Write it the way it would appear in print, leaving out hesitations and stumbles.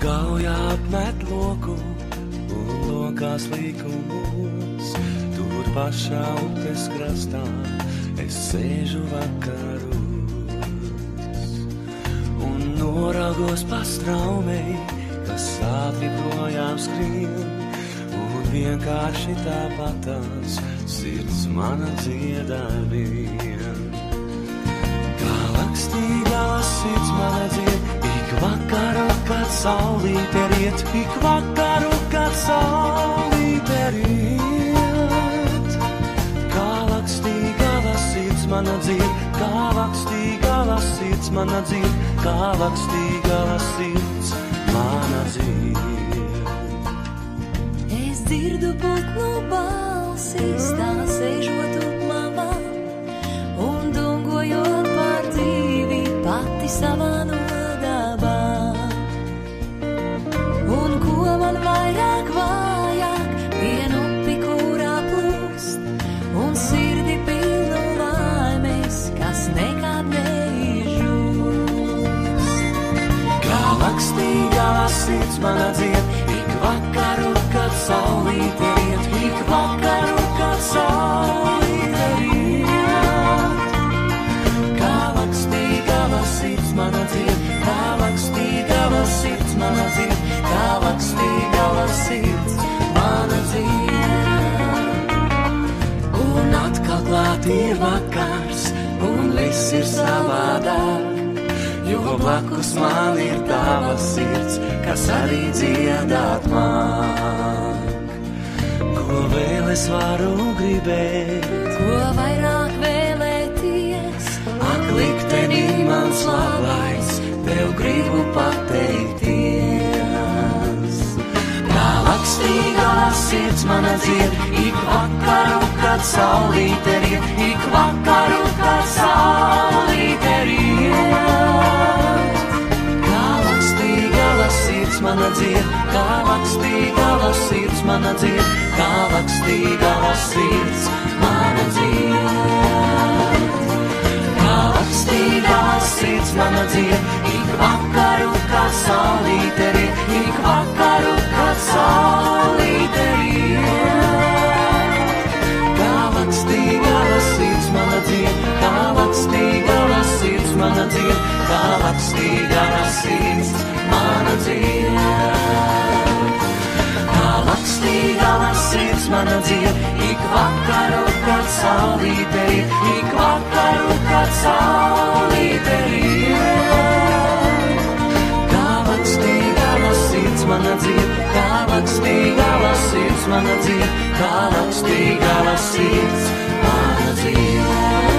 Gauja apmet loku un lokās līkumos, tur pašā upes krastā es sēžu vakaros. Un noraugos pa straumei, kas ātri projām skrien, un vienkārši tāpatās sirds mana dziedā vien. Kā lakstīgās sirds mana dzied, ik vakaru, kad saulīte riet, ik vakaru, kad saulīte riet. Kā lakstīgava sirds mana dzied, kā lakstīgava sirds mana dzied, kā lakstīgava sirds mana dzied. Es dzirdu putnu balsis, tā sēžot upmavā, un dungojot par dzīvi pati savā nodabā. Un ko man vairāk vajag, vienu upi, kurā plūst, un sirdi pilnu laimes, kas nekad neizžūst. Kā lakstīgava sirds mana dzied, ik vakaru, kad saulīte riet, ik vakaru, kad saulīte riet. Kā lakstīgava sirds mana dzied, kā lakstīgava sirds mana dzied, kā lakstīgava sirds mana dzied. Un atkal klāt ir vakars, un viss ir savādāk, jo blakus man ir tava sirds, kas arī dziedāt māk. Ko vēl es varu gribēt, Ko vairāk vēlēties, ak liktenī mans labais, tev gribu pateikties. Kā lakstīgā sirds mana dzied, ik vakaru, kad saulīte riet, ik vakaru, kad saulīte riet. Kā lakstīgā sirds mana dzied, kā lakstīgā sirds mana dzied, kā lakstīgā sirds mana dzied. Kā lakstīgā sirds mana dzied, ik vakaru, kad saulīte riet, ik vakaru, kad saulīte riet. Kā lakstīgā sirds mana dzied, kā lakstīgā sirds mana dzied, kā lakstīgā sirds mana dzied. Kā lakstīgā sirds mana dzied, ik vakaru, kad saulīte riet, ik vakaru, kad saulīte riet. Kā lakstīgā sirds mana dzied, kā lakstīgā sirds mana dzied, kā lakstīgā sirds mana dzied.